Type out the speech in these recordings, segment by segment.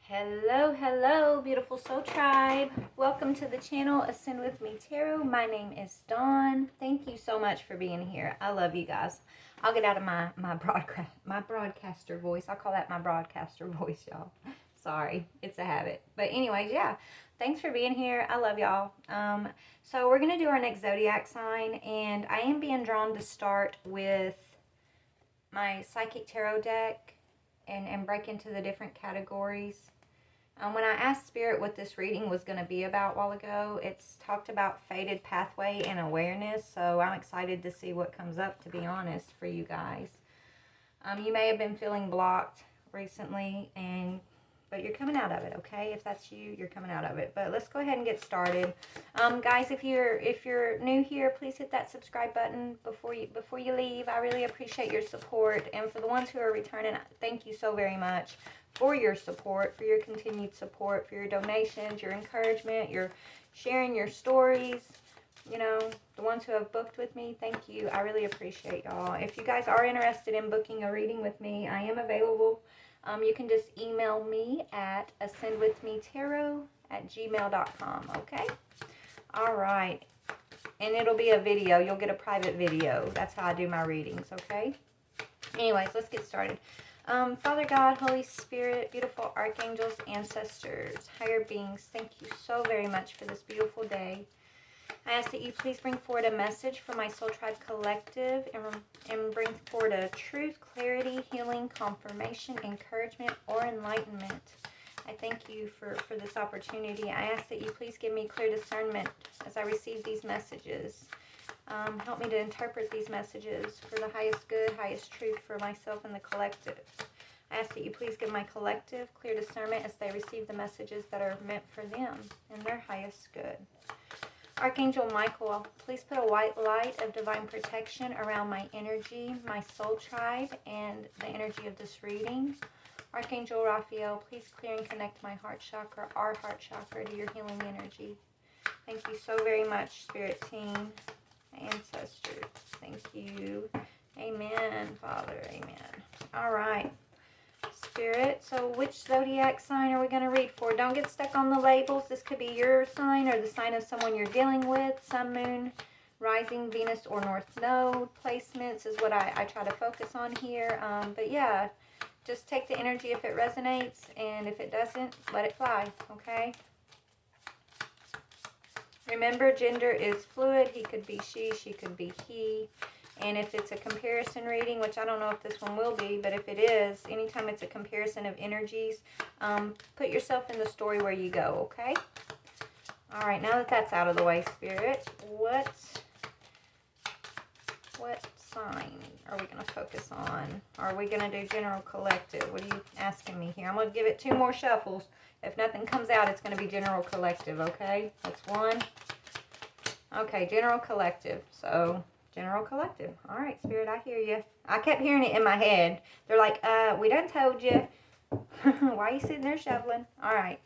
Hello, hello, beautiful soul tribe. Welcome to the channel Ascend with Me Tarot. My name is Dawn. Thank you so much for being here. I love you guys. I'll get out of my broadcaster voice. I call that my broadcaster voice, y'all. Sorry, it's a habit. But anyways, yeah. Thanks for being here. I love y'all. So we're gonna do our next zodiac sign, and I am being drawn to start with my psychic tarot deck and break into the different categories. When I asked Spirit what this reading was going to be about a while ago, it's talked about fated pathway and awareness, so I'm excited to see what comes up, to be honest, for you guys. You may have been feeling blocked recently, but you're coming out of it, okay? If that's you, you're coming out of it. But let's go ahead and get started. Guys, if you're new here, please hit that subscribe button before you leave. I really appreciate your support. And for the ones who are returning, thank you so very much for your support, for your continued support, for your donations, your encouragement, your sharing your stories. You know, the ones who have booked with me, thank you. I really appreciate y'all. If you guys are interested in booking a reading with me, I am available. You can just email me at ascendwithmetarot@gmail.com, okay? All right. And it'll be a video. You'll get a private video. That's how I do my readings, okay? Anyways, let's get started. Father God, Holy Spirit, beautiful archangels, ancestors, higher beings, thank you so very much for this beautiful day. I ask that you please bring forward a message for my Soul Tribe Collective and bring forward a truth, clarity, healing, confirmation, encouragement, or enlightenment. I thank you for this opportunity. I ask that you please give me clear discernment as I receive these messages. Help me to interpret these messages for the highest good, highest truth for myself and the collective. I ask that you please give my collective clear discernment as they receive the messages that are meant for them and their highest good. Archangel Michael, please put a white light of divine protection around my energy, my soul tribe, and the energy of this reading. Archangel Raphael, please clear and connect my heart chakra, our heart chakra, to your healing energy. Thank you so very much, Spirit Team, ancestors. Thank you. Amen, Father. Amen. All right. Spirit, so which zodiac sign are we going to read for? Don't get stuck on the labels. This could be your sign or the sign of someone you're dealing with. Sun, moon, rising, Venus, or north node placements is what I try to focus on here. But yeah, just take the energy if it resonates, and if it doesn't, let it fly, okay? Remember, gender is fluid. He could be she could be he. And if it's a comparison reading, which I don't know if this one will be, but if it is, anytime it's a comparison of energies, put yourself in the story where you go, okay? All right, now that that's out of the way, Spirit, what sign are we going to focus on? Are we going to do general collective? What are you asking me here? I'm going to give it 2 more shuffles. If nothing comes out, it's going to be general collective, okay? That's 1. Okay, general collective. So general collective. All right, Spirit, I hear you. I kept hearing it in my head. They're like, we done told you. Why are you sitting there shoveling? All right.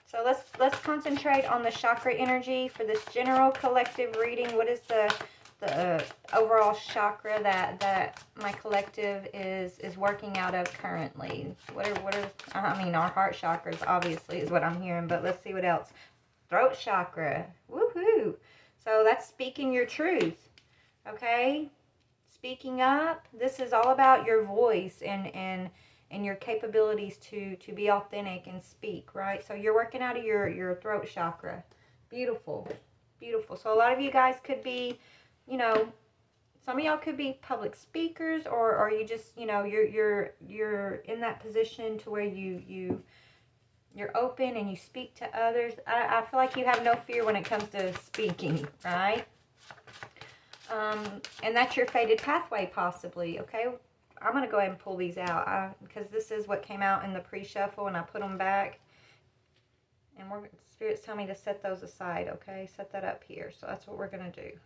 So let's concentrate on the chakra energy for this general collective reading. What is the overall chakra that my collective is working out of currently? What are I mean, our heart chakras obviously is what I'm hearing, but let's see what else. Throat chakra. Woohoo! So that's speaking your truth. Okay, speaking up. This is all about your voice and your capabilities to be authentic and speak, right? So you're working out of your throat chakra. Beautiful, beautiful. So a lot of you guys could be, you know, some of y'all could be public speakers, or you just, you know, you're in that position to where you're open and you speak to others. I feel like you have no fear when it comes to speaking, right? And that's your fated pathway, possibly, okay? I'm going to go ahead and pull these out because this is what came out in the pre-shuffle, and I put them back. And Spirit's telling me to set those aside, okay? Set that up here. So that's what we're going to do.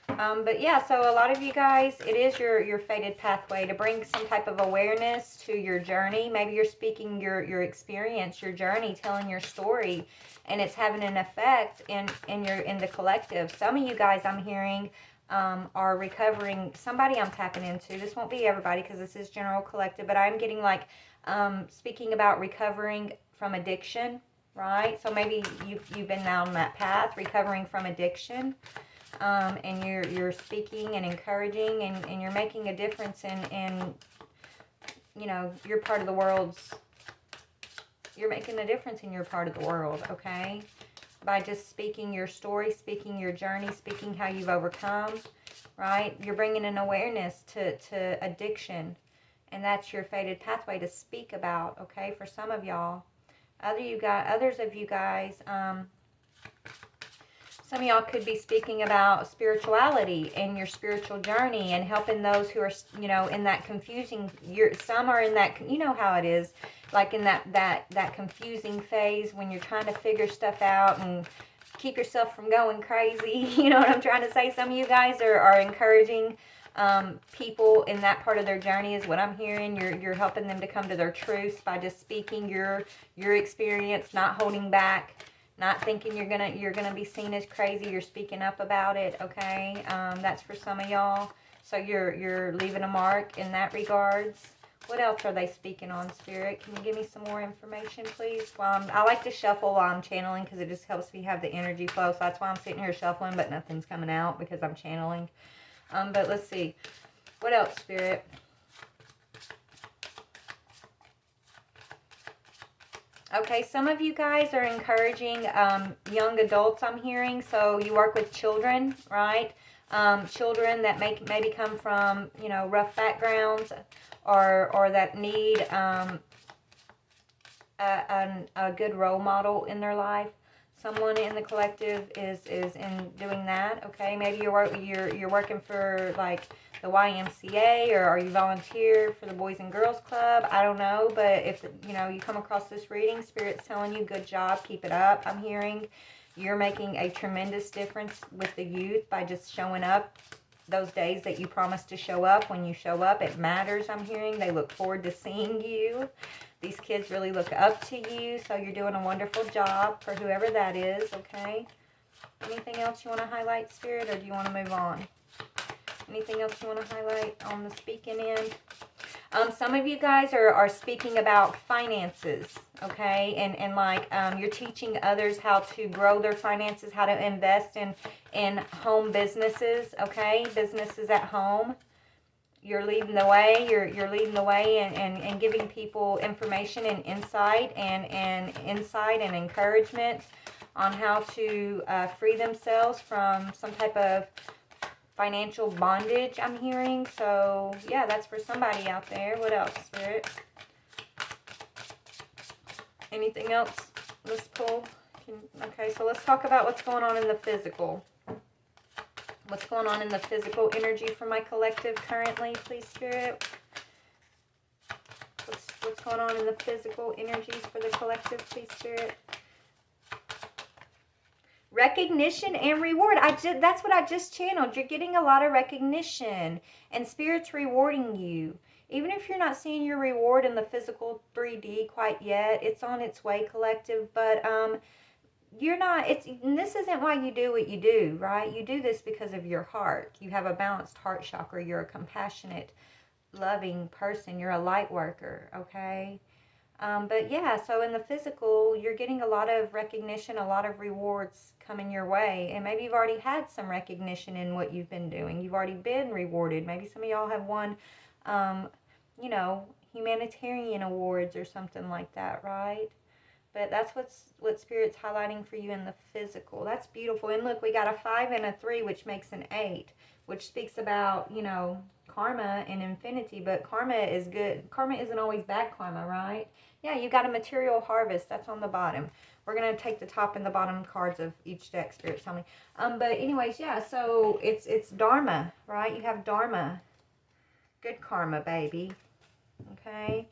But yeah, so a lot of you guys, it is your fated pathway to bring some type of awareness to your journey. Maybe you're speaking your experience, your journey, telling your story, and it's having an effect in the collective. Some of you guys, I'm hearing, are recovering. Somebody I'm tapping into. This won't be everybody because this is general collective, but I'm getting like speaking about recovering from addiction, right? So maybe you've been down that path, recovering from addiction, and you're speaking and encouraging, and you're making a difference in you know, your part of the world's, you're making a difference in your part of the world, okay? By just speaking your story, speaking your journey, speaking how you've overcome, right? You're bringing an awareness to addiction, and that's your fated pathway to speak about, okay, for some of y'all. Others of you guys, some of y'all could be speaking about spirituality and your spiritual journey and helping those who are, you know, in that confusing, some are in that, you know how it is, like in that confusing phase when you're trying to figure stuff out and keep yourself from going crazy. You know what I'm trying to say? Some of you guys are encouraging people in that part of their journey is what I'm hearing. You're helping them to come to their truths by just speaking your experience, not holding back. Not thinking you're gonna be seen as crazy. You're speaking up about it, okay? That's for some of y'all. So you're leaving a mark in that regards. What else are they speaking on, Spirit? Can you give me some more information, please? I like to shuffle while I'm channeling because it just helps me have the energy flow. So that's why I'm sitting here shuffling, but nothing's coming out because I'm channeling. But let's see. What else, Spirit? Okay, some of you guys are encouraging young adults, I'm hearing. So you work with children, right? Children that maybe come from, you know, rough backgrounds or that need a good role model in their life. Someone in the collective is in doing that, okay? Maybe you're working for, like, the YMCA, or you volunteer for the Boys and Girls Club. I don't know, but if, you know, you come across this reading, Spirit's telling you, good job, keep it up. I'm hearing you're making a tremendous difference with the youth by just showing up those days that you promised to show up. When you show up, it matters, I'm hearing. They look forward to seeing you. These kids really look up to you, so you're doing a wonderful job for whoever that is, okay? Anything else you want to highlight, Spirit, or do you want to move on? Anything else you want to highlight on the speaking end? Some of you guys are speaking about finances, okay? And like you're teaching others how to grow their finances, how to invest in home businesses, okay? Businesses at home. You're leading the way. You're leading the way and giving people information and insight and encouragement on how to free themselves from some type of financial bondage, I'm hearing. So yeah, that's for somebody out there. What else, Spirit? Anything else? Let's pull. Okay, so let's talk about what's going on in the physical. What's going on in the physical energy for my collective currently, please, Spirit? What's going on in the physical energies for the collective, please, Spirit? Recognition and reward. That's what I just channeled. You're getting a lot of recognition, and Spirit's rewarding you. Even if you're not seeing your reward in the physical 3D quite yet, it's on its way, collective. But you're not, this isn't why you do what you do, right? You do this because of your heart. You have a balanced heart chakra. You're a compassionate, loving person. You're a light worker, okay? But yeah, so in the physical, you're getting a lot of recognition, a lot of rewards coming your way. And maybe you've already had some recognition in what you've been doing. You've already been rewarded. Maybe some of y'all have won, you know, humanitarian awards or something like that, right? But that's what Spirit's highlighting for you in the physical. That's beautiful. And look, we got a 5 and a 3, which makes an 8, which speaks about, you know, karma and infinity. But karma is good. Karma isn't always bad karma, right? Yeah, you got a material harvest. That's on the bottom. We're going to take the top and the bottom cards of each deck, Spirit, tell me. But anyways, yeah, so it's Dharma, right? You have Dharma. Good karma, baby. Okay?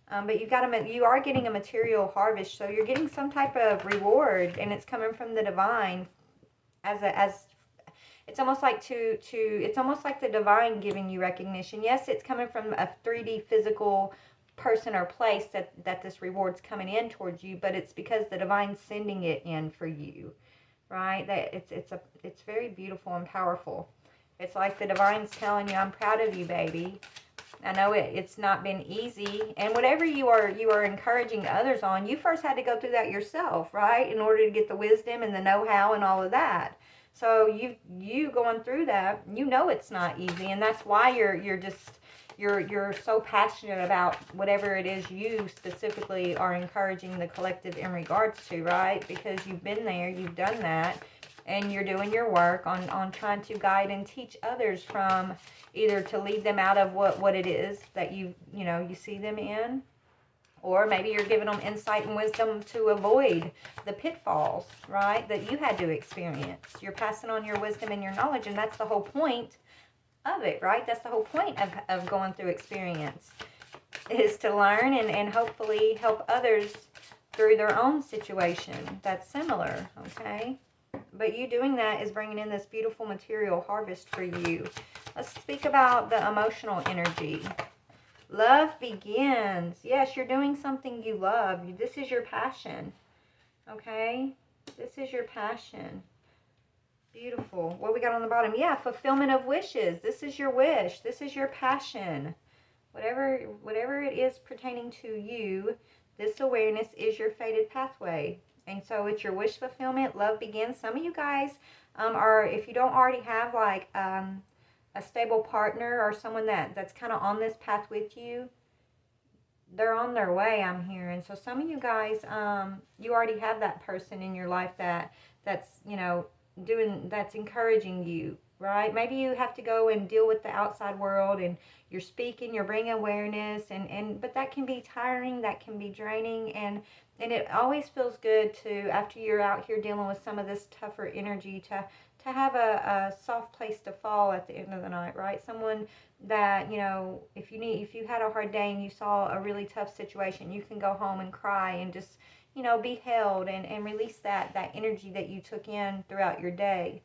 But you are getting a material harvest, so you're getting some type of reward, and it's coming from the divine. It's almost like it's almost like the divine giving you recognition. Yes, it's coming from a 3D physical person or place that this reward's coming in towards you, but it's because the divine's sending it in for you, right? That it's very beautiful and powerful. It's like the divine's telling you, I'm proud of you, baby. I know it's not been easy, and whatever you are encouraging others on, you first had to go through that yourself, right? In order to get the wisdom and the know-how and all of that. So you going through that, you know it's not easy, and that's why you're so passionate about whatever it is you specifically are encouraging the collective in regards to, right? Because you've been there, you've done that, and you're doing your work on trying to guide and teach others from either to lead them out of what it is that you see them in, or maybe you're giving them insight and wisdom to avoid the pitfalls, right, that you had to experience. You're passing on your wisdom and your knowledge, and that's the whole point of it, right? That's the whole point of going through experience, is to learn and hopefully help others through their own situation that's similar, okay? But you doing that is bringing in this beautiful material harvest for you. Let's speak about the emotional energy. Love begins. Yes, you're doing something you love. This is your passion, okay? This is your passion. Beautiful. What we got on the bottom? Yeah, fulfillment of wishes. This is your wish. This is your passion. Whatever it is pertaining to you, this awareness is your fated pathway. And so it's your wish fulfillment. Love begins. Some of you guys are, if you don't already have like a stable partner or someone that's kind of on this path with you, they're on their way, I'm hearing. So some of you guys, you already have that person in your life that's that's encouraging you, right? Maybe you have to go and deal with the outside world, and you're speaking, you're bringing awareness, but that can be tiring, that can be draining, and it always feels good to, after you're out here dealing with some of this tougher energy, to have a soft place to fall at the end of the night, right? Someone that, if you had a hard day and you saw a really tough situation, you can go home and cry and just, be held and release that energy that you took in throughout your day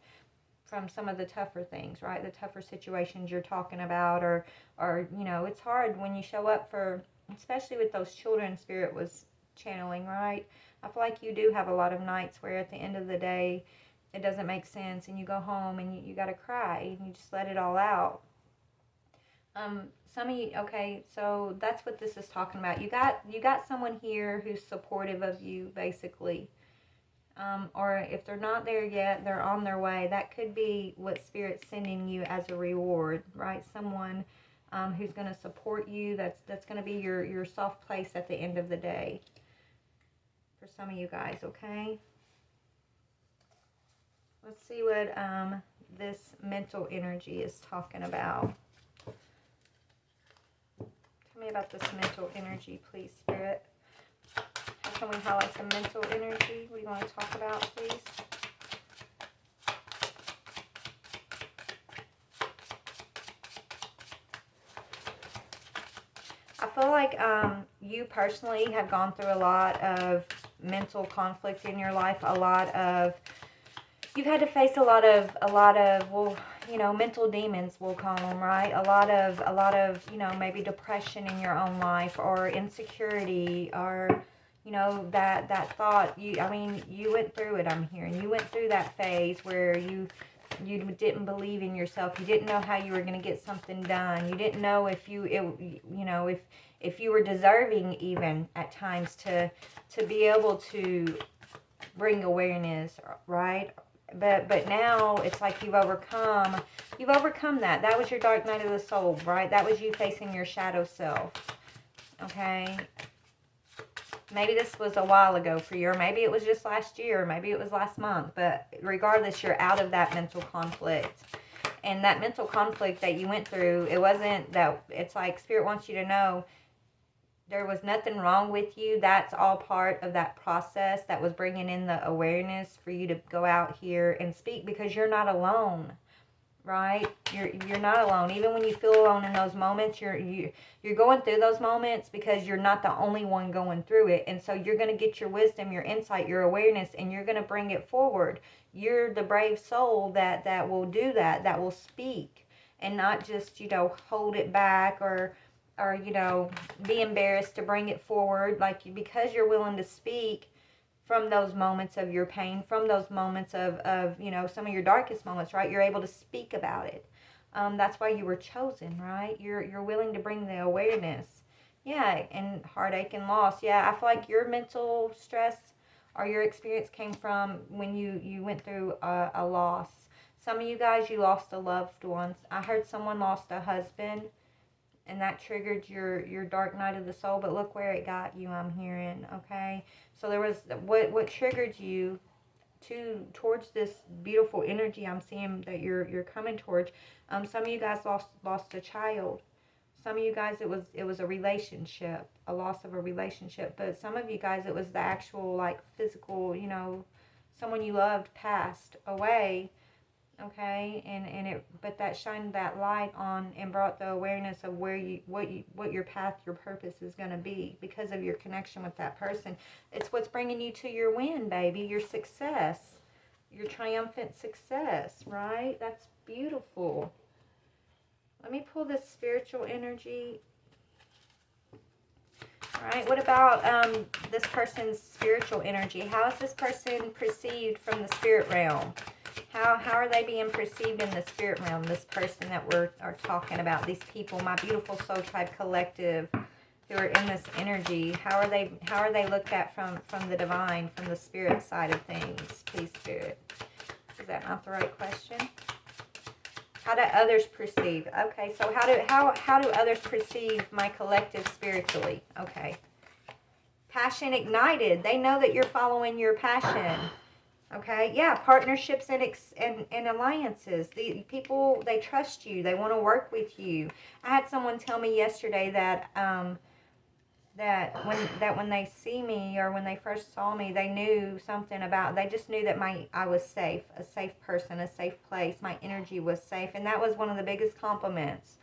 from some of the tougher things, right? The tougher situations you're talking about, or it's hard when you show up for, especially with those children Spirit was channeling, right? I feel like you do have a lot of nights where at the end of the day, it doesn't make sense, and you go home and you got to cry and you just let it all out. Some of you, okay, so that's what this is talking about. You got someone here who's supportive of you, basically. Or if they're not there yet, they're on their way. That could be what Spirit's sending you as a reward, right? Someone who's going to support you. That's going to be your soft place at the end of the day for some of you guys, okay? Let's see what this mental energy is talking about. Tell me about this mental energy, please, Spirit. How can we highlight the mental energy? What do you want to talk about, please? I feel like you personally have gone through a lot of mental conflict in your life, you've had to face a lot of well, mental demons, we'll call them, right? A lot of maybe depression in your own life, or insecurity, or that thought. You went through it, I'm hearing. You went through that phase where you didn't believe in yourself. You didn't know how you were going to get something done. You didn't know if you were deserving, even at times, to be able to bring awareness, right? But now it's like you've overcome that. That was your dark night of the soul, right? That was you facing your shadow self. Okay? Maybe this was a while ago for you, or maybe it was just last year, or maybe it was last month. But regardless, you're out of that mental conflict. And that mental conflict that you went through, it wasn't that, it's like Spirit wants you to know there was nothing wrong with you. That's all part of that process that was bringing in the awareness for you to go out here and speak, because you're not alone, right? You're not alone. Even when you feel alone in those moments, you're going through those moments because you're not the only one going through it. And so you're going to get your wisdom, your insight, your awareness, and you're going to bring it forward. You're the brave soul that will do that will speak, and not just, hold it back or be embarrassed to bring it forward. Because you're willing to speak from those moments of your pain, from those moments of some of your darkest moments, right? You're able to speak about it. That's why you were chosen, right? You're willing to bring the awareness. Yeah, and heartache and loss. Yeah, I feel like your mental stress or your experience came from when you went through a loss. Some of you guys, you lost a loved one. I heard someone lost a husband, and that triggered your dark night of the soul. But look where it got you. I'm hearing. Okay, so there was what triggered you towards this beautiful energy I'm seeing that you're coming towards. Some of you guys lost a child. Some of you guys it was a relationship, a loss of a relationship. But some of you guys it was the actual like physical, someone you loved passed away. Okay, and it but that shined that light on and brought the awareness of what your path, your purpose is going to be because of your connection with that person. It's what's bringing you to your win, baby, your success, your triumphant success, right? That's beautiful. Let me pull this spiritual energy. All right, what about this person's spiritual energy? How is this person perceived from the spirit realm? How are they being perceived in the spirit realm, this person that are talking about, these people, my beautiful soul tribe collective who are in this energy? How are they looked at from the divine, from the spirit side of things? Please, Spirit. Is that not the right question? How do others perceive? Okay, so how do others perceive my collective spiritually? Okay. Passion ignited. They know that you're following your passion. Okay, yeah, partnerships and alliances. The people, they trust you. They want to work with you. I had someone tell me yesterday that when they see me or when they first saw me, they knew something about. They just knew that I was safe, a safe person, a safe place. My energy was safe, and that was one of the biggest compliments.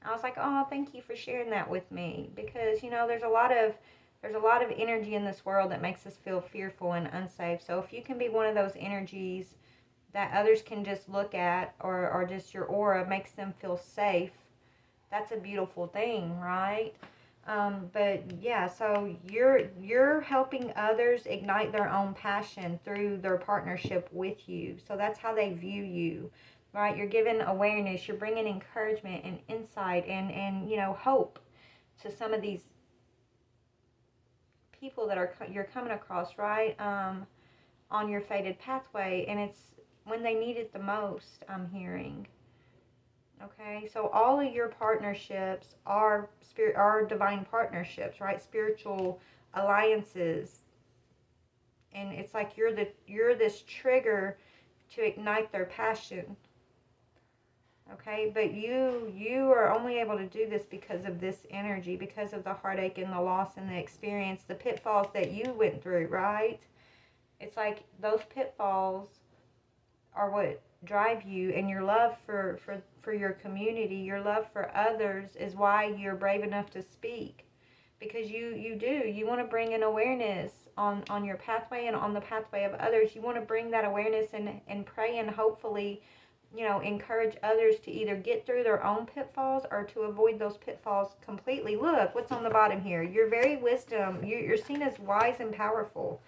I was like, oh, thank you for sharing that with me, because there's a lot of energy in this world that makes us feel fearful and unsafe. So if you can be one of those energies that others can just look at, or just your aura makes them feel safe, that's a beautiful thing, right? But yeah, so you're helping others ignite their own passion through their partnership with you. So that's how they view you, right? You're giving awareness, you're bringing encouragement and insight and hope to some of these people that you're coming across, right? On your fated pathway, and it's when they need it the most, I'm hearing. Okay, so all of your partnerships are divine partnerships, right? Spiritual alliances, and it's like you're this trigger to ignite their passion. Okay, but you are only able to do this because of this energy, because of the heartache and the loss and the experience, the pitfalls that you went through, right? It's like those pitfalls are what drive you, and your love for your community, your love for others is why you're brave enough to speak, because you want to bring an awareness on your pathway and on the pathway of others. You want to bring that awareness and pray and hopefully encourage others to either get through their own pitfalls or to avoid those pitfalls completely. Look what's on the bottom here. You're very wisdom. You're seen as wise and powerful.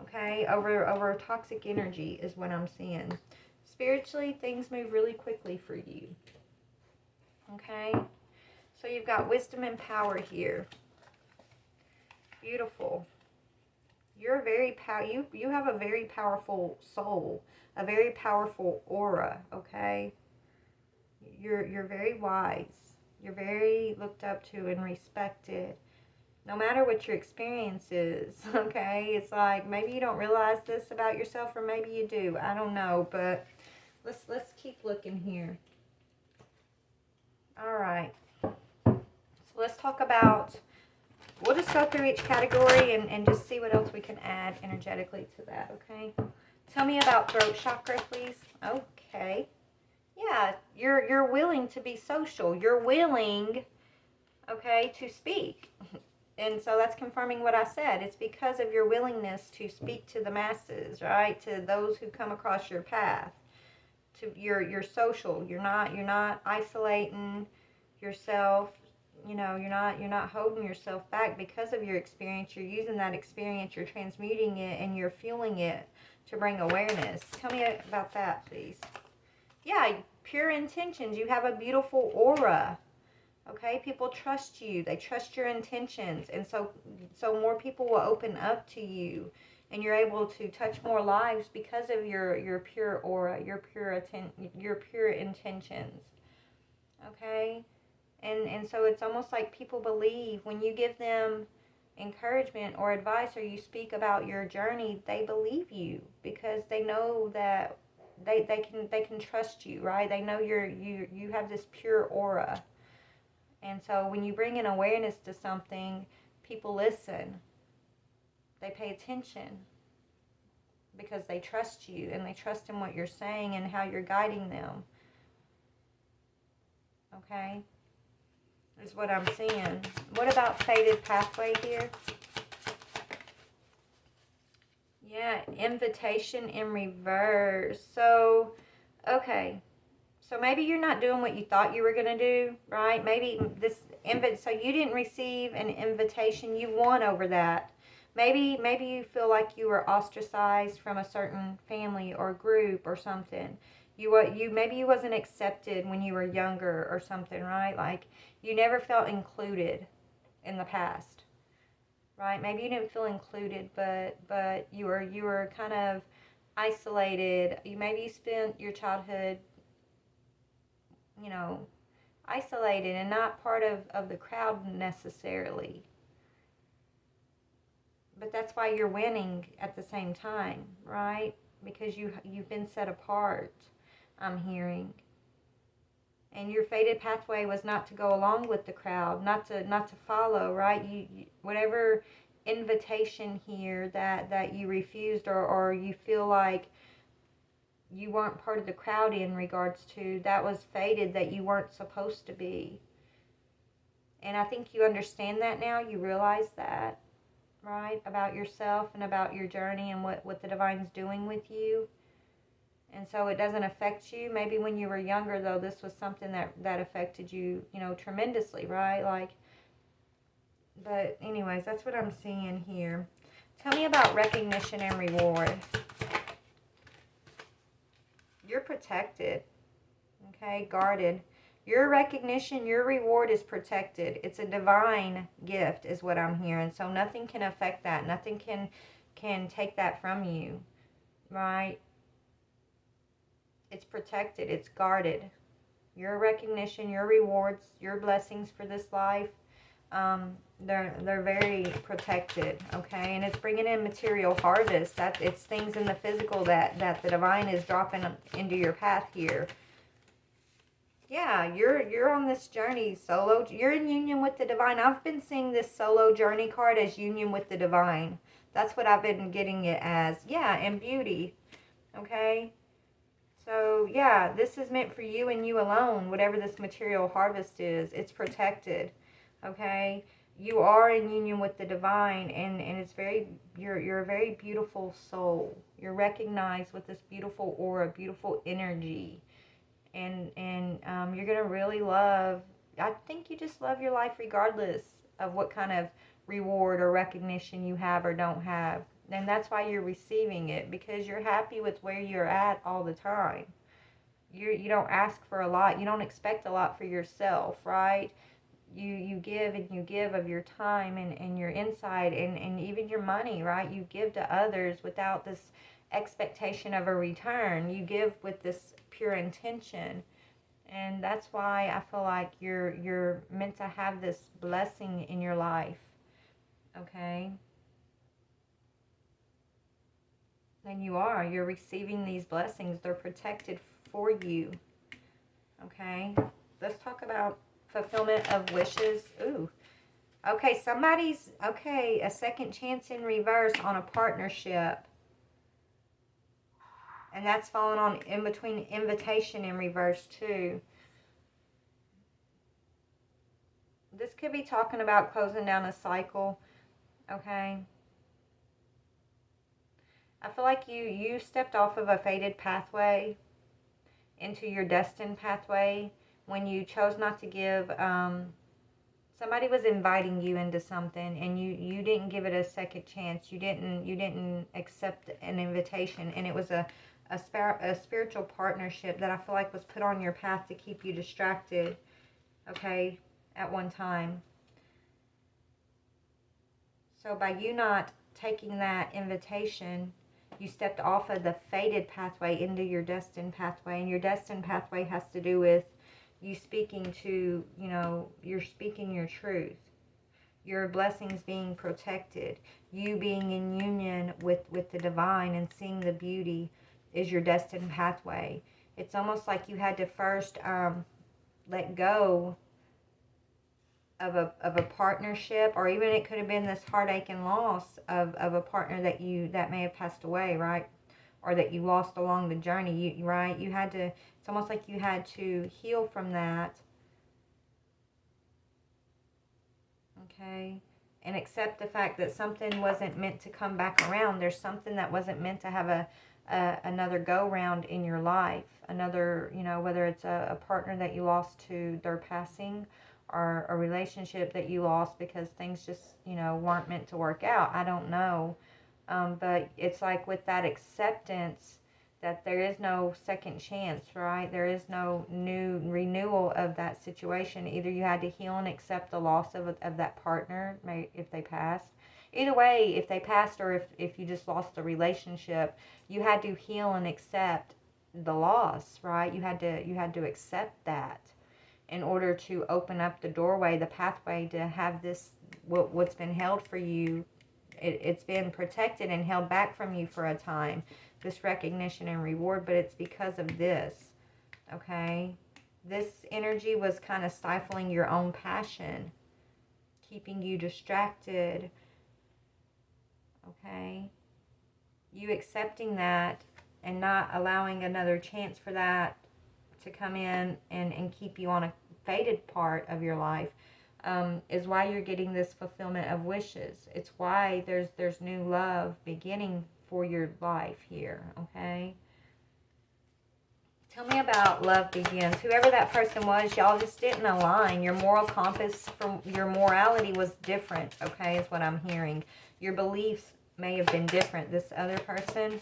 Okay, over toxic energy is what I'm seeing. Spiritually, things move really quickly for you. Okay, so you've got wisdom and power here. Beautiful. You're very you have a very powerful soul, a very powerful aura. Okay, you're very wise. You're very looked up to and respected. No matter what your experience is, okay? It's like maybe you don't realize this about yourself, or maybe you do. I don't know, but let's keep looking here. All right. So let's talk about, we'll just go through each category and just see what else we can add energetically to that, okay? Tell me about throat chakra, please. Okay. Yeah, you're willing to be social. You're willing, okay, to speak. And so that's confirming what I said. It's because of your willingness to speak to the masses, right? To those who come across your path. To you're social. You're not isolating yourself. You're not holding yourself back because of your experience. You're using that experience, you're transmuting it, and you're fueling it to bring awareness. Tell me about that, please. Yeah, pure intentions. You have a beautiful aura. Okay, people trust you. They trust your intentions, and so more people will open up to you, and you're able to touch more lives because of your pure aura, your pure intentions. Okay, and so it's almost like people believe when you give them encouragement or advice, or you speak about your journey, they believe you because they know that they can trust you, right? They know you have this pure aura. And so when you bring an awareness to something, people listen. They pay attention because they trust you and they trust in what you're saying and how you're guiding them. Okay? Is what I'm seeing. What about fated pathway here? Yeah, invitation in reverse. So, okay. So maybe you're not doing what you thought you were going to do, right? Maybe so you didn't receive an invitation. You won over that. Maybe you feel like you were ostracized from a certain family or group or something. Maybe you wasn't accepted when you were younger or something, right? Like you never felt included in the past, right? Maybe you didn't feel included, but you were kind of isolated. Maybe you spent your childhood, isolated and not part of the crowd necessarily. But that's why you're winning at the same time, right? Because you've been set apart, I'm hearing. And your fated pathway was not to go along with the crowd, not to follow, right? You whatever invitation here that you refused, or you feel like you weren't part of the crowd in regards to, that was fated, that you weren't supposed to be. And I think you understand that now. You realize that, right? About yourself and about your journey and what the Divine's doing with you. And so it doesn't affect you. Maybe when you were younger, though, this was something that affected you, tremendously, right? But anyways, that's what I'm seeing here. Tell me about recognition and reward. You're protected, okay, guarded. Your recognition, your reward is protected. It's a divine gift is what I'm hearing. So nothing can affect that. Nothing can take that from you, right? It's protected. It's guarded. Your recognition, your rewards, your blessings for this life, they're very protected, okay? And it's bringing in material harvest. It's things in the physical that the Divine is dropping into your path here. Yeah, you're on this journey solo. You're in union with the Divine. I've been seeing this solo journey card as union with the Divine. That's what I've been getting it as. Yeah, and beauty. Okay? So, yeah, this is meant for you and you alone. Whatever this material harvest is, it's protected. Okay? You are in union with the Divine, and it's you're a very beautiful soul. You're recognized with this beautiful aura, beautiful energy. And you're going to really love, I think you just love your life regardless of what kind of reward or recognition you have or don't have. And that's why you're receiving it, because you're happy with where you're at all the time. You don't ask for a lot. You don't expect a lot for yourself, right? You give and you give of your time and your insight and even your money, right? You give to others without this expectation of a return. You give with this pure intention. And that's why I feel like you're meant to have this blessing in your life. Okay? And you're receiving these blessings. They're protected for you. Okay? Let's talk about fulfillment of wishes. Ooh. Okay, a second chance in reverse on a partnership. And that's falling on in between invitation in reverse too. This could be talking about closing down a cycle. Okay? I feel like you stepped off of a fated pathway into your destined pathway when you chose not to give. Somebody was inviting you into something, and you didn't give it a second chance. You didn't accept an invitation, and it was a a spiritual partnership that I feel like was put on your path to keep you distracted, okay, at one time. So by you not taking that invitation, you stepped off of the fated pathway into your destined pathway. And your destined pathway has to do with you speaking to, you're speaking your truth. Your blessings being protected. You being in union with the divine and seeing the beauty is your destined pathway. It's almost like you had to first let go of a partnership, or even it could have been this heartache and loss of a partner that may have passed away, right? Or that you lost along the journey, right? You had to, it's almost like you had to heal from that, okay? And accept the fact that something wasn't meant to come back around. There's something that wasn't meant to have another go round in your life. Another, whether it's a partner that you lost to their passing, or a relationship that you lost because things just, weren't meant to work out. I don't know. But it's like with that acceptance that there is no second chance, right? There is no new renewal of that situation. Either you had to heal and accept the loss of that partner, if they passed. Either way, if they passed or if you just lost the relationship, you had to heal and accept the loss, right? You had to accept that in order to open up the doorway, the pathway to have this, what's been held for you. It's been protected and held back from you for a time, this recognition and reward, but it's because of this, okay? This energy was kind of stifling your own passion, keeping you distracted, okay? You accepting that and not allowing another chance for that to come in and keep you on a fated part of your life, is why you're getting this fulfillment of wishes. It's why there's new love beginning for your life here, okay? Tell me about love begins. Whoever that person was, y'all just didn't align. Your moral compass, from your morality was different, okay, is what I'm hearing. Your beliefs may have been different. This other person,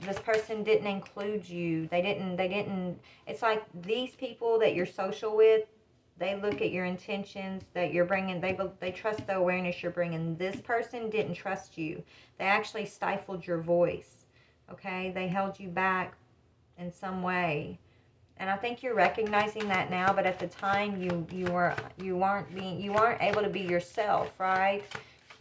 this person didn't include you. They didn't, it's like these people that you're social with, they look at your intentions that you're bringing, they trust the awareness you're bringing. This person didn't trust you. They actually stifled your voice, okay? They held you back in some way. And I think you're recognizing that now, but at the time you weren't able to be yourself, right?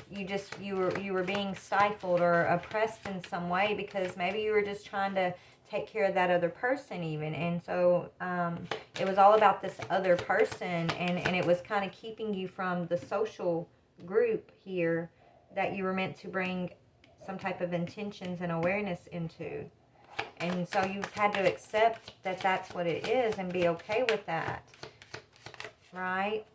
You were being stifled or oppressed in some way because maybe you were just trying to take care of that other person even. And so it was all about this other person, and it was kind of keeping you from the social group here that you were meant to bring some type of intentions and awareness into. And so you've had to accept that that's what it is and be okay with that, right?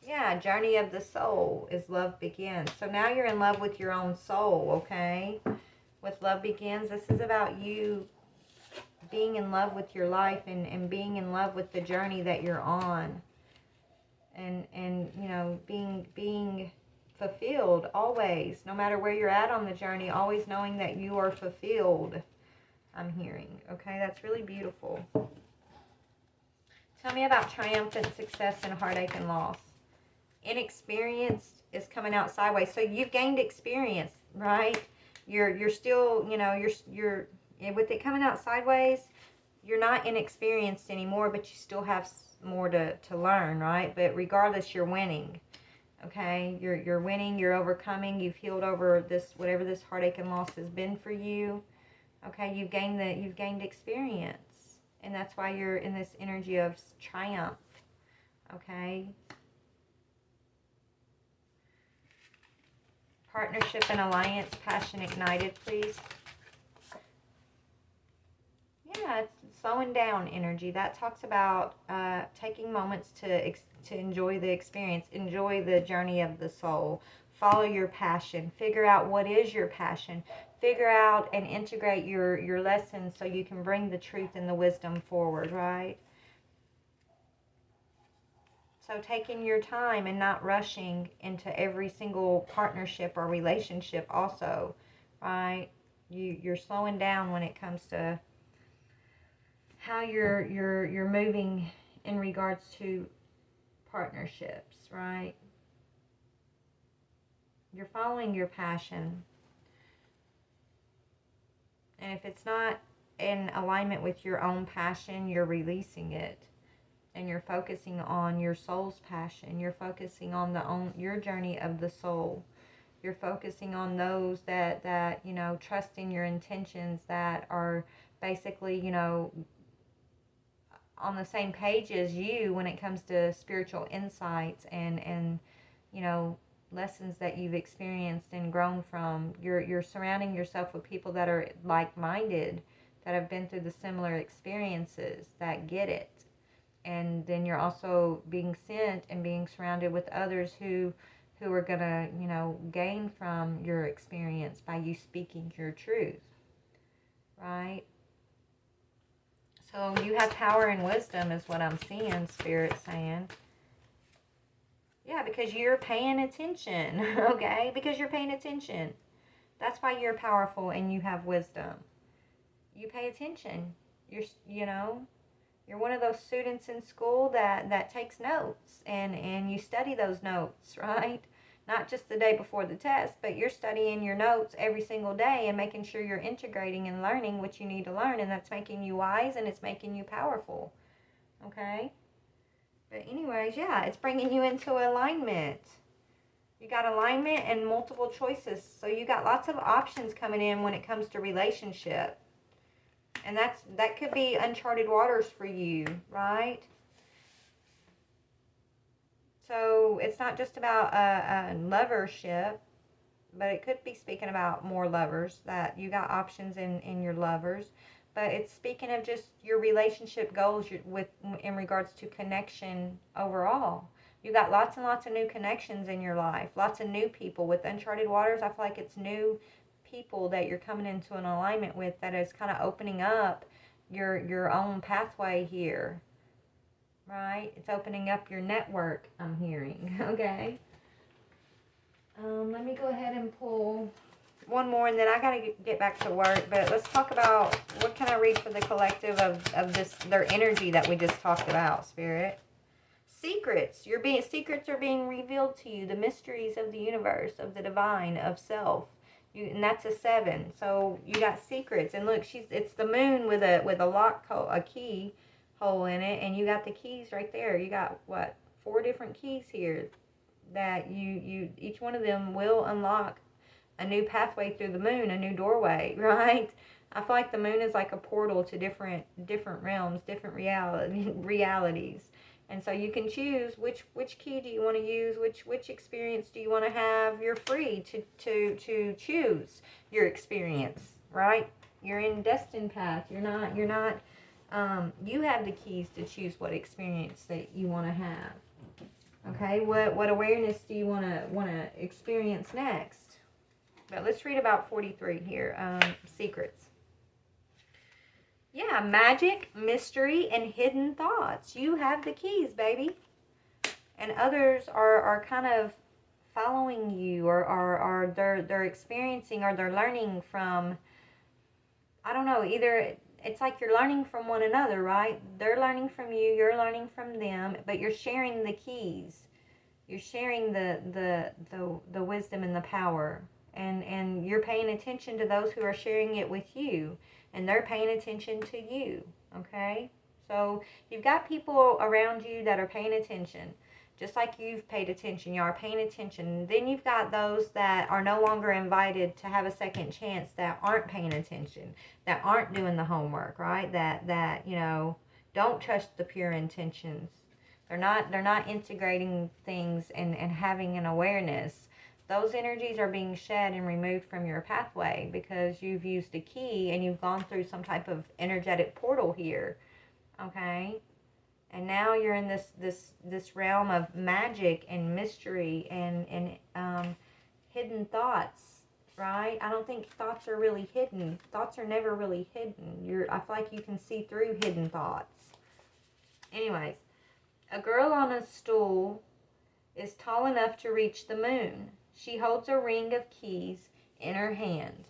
Yeah, journey of the soul is love begins. So now you're in love with your own soul, okay? With love begins, this is about you being in love with your life and being in love with the journey that you're on. And being fulfilled always, no matter where you're at on the journey, always knowing that you are fulfilled, I'm hearing. Okay, that's really beautiful. Tell me about triumphant success and heartache and loss. Inexperienced is coming out sideways. So you've gained experience, right? You're still, you're with it coming out sideways, you're not inexperienced anymore, but you still have more to learn, right? But regardless, you're winning. Okay, you're winning, you're overcoming, you've healed over this, whatever this heartache and loss has been for you. Okay, you've gained experience, and that's why you're in this energy of triumph. Okay. Partnership and alliance, passion ignited, please. Yeah, it's slowing down energy. That talks about taking moments to enjoy the experience, enjoy the journey of the soul, follow your passion, figure out what is your passion, figure out and integrate your lessons so you can bring the truth and the wisdom forward, right? So taking your time and not rushing into every single partnership or relationship also, right? You're slowing down when it comes to how you're moving in regards to partnerships, right? You're following your passion. And if it's not in alignment with your own passion, you're releasing it. And you're focusing on your soul's passion. You're focusing on your journey of the soul. You're focusing on those that trust in your intentions, that are basically, on the same page as you when it comes to spiritual insights and lessons that you've experienced and grown from. You're surrounding yourself with people that are like-minded, that have been through the similar experiences, that get it. And then you're also being sent and being surrounded with others who are going to, gain from your experience by you speaking your truth, right? So you have power and wisdom is what I'm seeing, Spirit saying. Yeah, because you're paying attention, okay? Because you're paying attention. That's why you're powerful and you have wisdom. You pay attention. You're one of those students in school that takes notes and you study those notes, right? Not just the day before the test, but you're studying your notes every single day and making sure you're integrating and learning what you need to learn, and that's making you wise and it's making you powerful, okay? But anyways, yeah, it's bringing you into alignment. You got alignment and multiple choices, so you got lots of options coming in when it comes to relationship. And that could be uncharted waters for you, right? So it's not just about a lovership, but it could be speaking about more lovers, that you got options in your lovers. But it's speaking of just your relationship goals in regards to connection overall. You got lots and lots of new connections in your life, lots of new people. With uncharted waters, I feel like it's new people that you're coming into an alignment with, that is kind of opening up your own pathway here, right? It's opening up your network, I'm hearing, okay? Let me go ahead and pull one more, and then I gotta get back to work. But let's talk about, what can I read for the collective of this, their energy that we just talked about, Spirit? Secrets. Secrets are being revealed to you. The mysteries of the universe, of the divine, of self. And that's a 7. So you got secrets. And look, it's the moon with a lock hole, a key hole in it, and you got the keys right there. You got what? 4 different keys here that you each one of them will unlock a new pathway through the moon, a new doorway, right? I feel like the moon is like a portal to different realms, different realities. And so you can choose which key do you want to use, which experience do you want to have. You're free to choose your experience, right? You're in destined path. You're not you have the keys to choose what experience that you want to have. Okay, what awareness do you want to experience next? But let's read about 43 here. Secrets. Yeah, magic, mystery, and hidden thoughts. You have the keys, baby. And others are kind of following you, or they're experiencing, or they're learning from, I don't know, either it's like you're learning from one another, right? They're learning from you, you're learning from them, but you're sharing the keys. You're sharing the wisdom and the power. And you're paying attention to those who are sharing it with you, and they're paying attention to you, okay? So you've got people around you that are paying attention, just like you've paid attention. You are paying attention. Then you've got those that are no longer invited to have a second chance, that aren't paying attention, that aren't doing the homework, right? That don't trust the pure intentions. They're not integrating things and having an awareness. Those energies are being shed and removed from your pathway because you've used a key and you've gone through some type of energetic portal here, okay? And now you're in this realm of magic and mystery and hidden thoughts, right? I don't think thoughts are really hidden. Thoughts are never really hidden. I feel like you can see through hidden thoughts. Anyways, a girl on a stool is tall enough to reach the moon. She holds a ring of keys in her hand.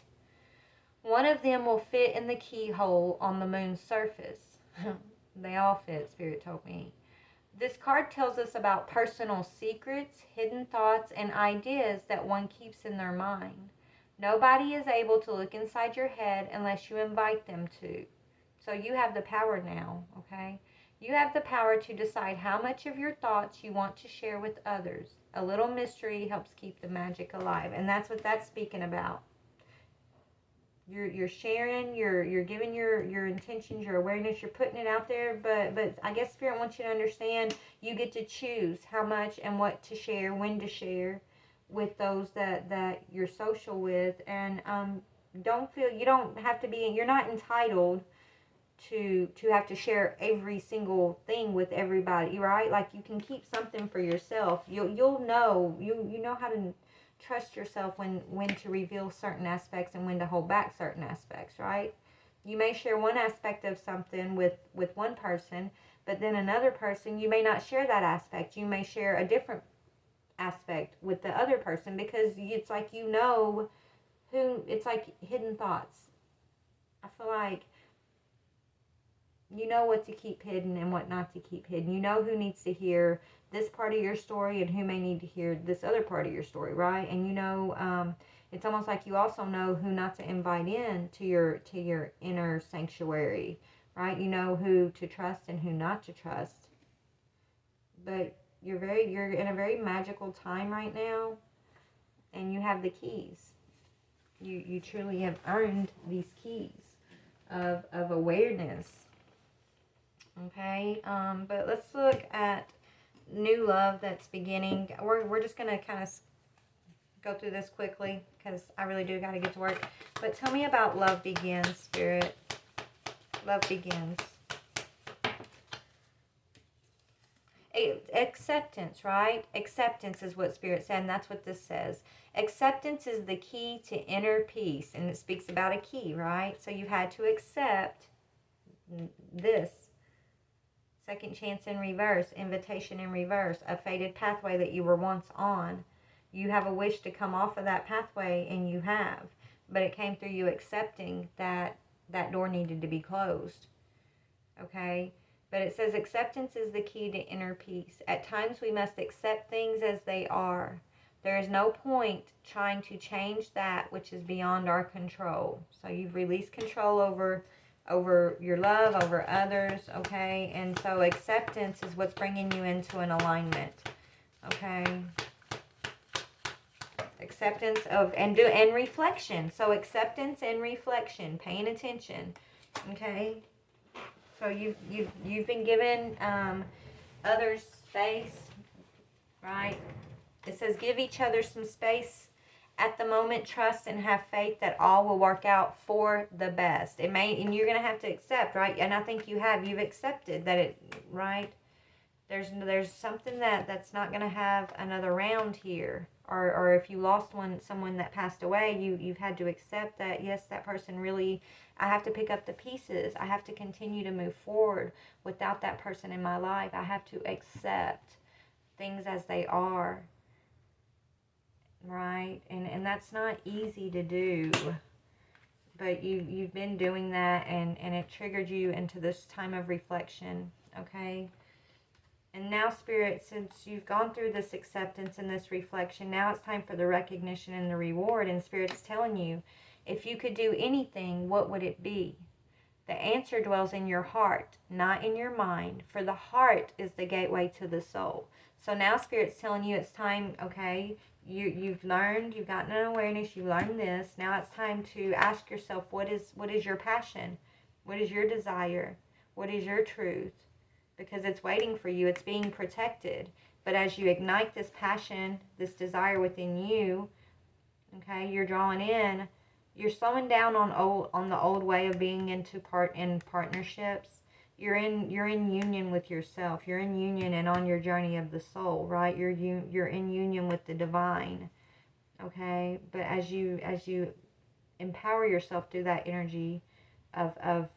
One of them will fit in the keyhole on the moon's surface. They all fit, Spirit told me. This card tells us about personal secrets, hidden thoughts, and ideas that one keeps in their mind. Nobody is able to look inside your head unless you invite them to. So you have the power now, okay? You have the power to decide how much of your thoughts you want to share with others. A little mystery helps keep the magic alive. And that's what that's speaking about. You're sharing, you're giving your intentions, your awareness, you're putting it out there, but I guess Spirit wants you to understand you get to choose how much and what to share, when to share with those that you're social with. And don't feel, you don't have to be, you're not entitled to have to share every single thing with everybody, right? Like, you can keep something for yourself. You'll know, you know how to trust yourself when to reveal certain aspects and when to hold back certain aspects, right? You may share one aspect of something with one person, but then another person, you may not share that aspect. You may share a different aspect with the other person, because it's like, you know who, it's like hidden thoughts. I feel like you know what to keep hidden and what not to keep hidden. You know who needs to hear this part of your story and who may need to hear this other part of your story, right? And you know, it's almost like you also know who not to invite in to your inner sanctuary, right? You know who to trust and who not to trust. But you're in a very magical time right now, and you have the keys. You truly have earned these keys of awareness. Okay, but let's look at new love that's beginning. We're just going to kind of go through this quickly because I really do got to get to work. But tell me about love begins, Spirit. Love begins. Acceptance, right? Acceptance is what Spirit said, and that's what this says. Acceptance is the key to inner peace, and it speaks about a key, right? So you had to accept this. Second chance in reverse, invitation in reverse, a faded pathway that you were once on. You have a wish to come off of that pathway, and you have. But it came through you accepting that that door needed to be closed. Okay? But it says acceptance is the key to inner peace. At times we must accept things as they are. There is no point trying to change that which is beyond our control. So you've released control over your love, over others, okay? And so acceptance is what's bringing you into an alignment, okay? Acceptance of, and reflection. So acceptance and reflection, paying attention, okay? So you've been given others space, right? It says give each other some space at the moment. Trust and have faith that all will work out for the best. It may, and you're going to have to accept, right? And I think you've accepted that it, right? There's something that's not going to have another round here. Or if you lost someone that passed away, you've had to accept that, yes, that person really, I have to pick up the pieces. I have to continue to move forward without that person in my life. I have to accept things as they are, right? And that's not easy to do, but you've been doing that, and it triggered you into this time of reflection, okay? And now, Spirit, since you've gone through this acceptance and this reflection, now it's time for the recognition and the reward. And Spirit's telling you, if you could do anything, what would it be? The answer dwells in your heart, not in your mind. For the heart is the gateway to the soul. So now Spirit's telling you it's time, okay? You've learned, you've gotten an awareness, you've learned this. Now it's time to ask yourself, what is your passion? What is your desire? What is your truth? Because it's waiting for you. It's being protected. But as you ignite this passion, this desire within you, okay, you're drawing in, you're slowing down on the old way of being in partnerships. You're in union with yourself. You're in union and on your journey of the soul, right? You're in union with the divine. Okay? But as you empower yourself through that energy of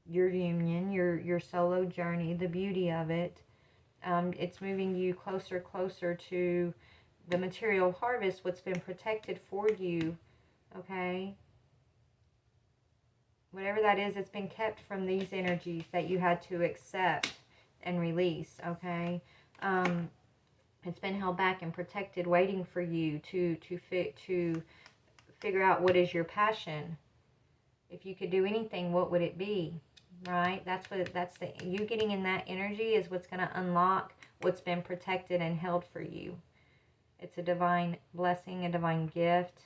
your union, your solo journey, the beauty of it, it's moving you closer to the material harvest, what's been protected for you, okay? Whatever that is, it's been kept from these energies that you had to accept and release, okay? It's been held back and protected, waiting for you to figure out what is your passion. If you could do anything, what would it be? Right? You getting in that energy is what's going to unlock what's been protected and held for you. It's a divine blessing, a divine gift.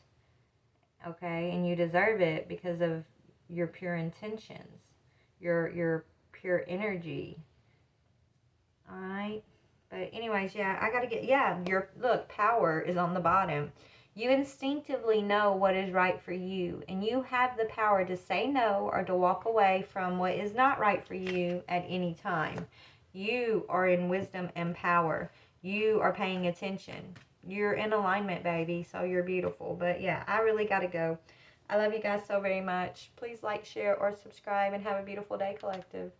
Okay? And you deserve it because of your pure intentions, your pure energy. All right? But anyways, yeah, I got to get, yeah, look, power is on the bottom. You instinctively know what is right for you, and you have the power to say no or to walk away from what is not right for you at any time. You are in wisdom and power. You are paying attention. You're in alignment, baby, so you're beautiful. But yeah, I really got to go. I love you guys so very much. Please like, share, or subscribe, and have a beautiful day, collective.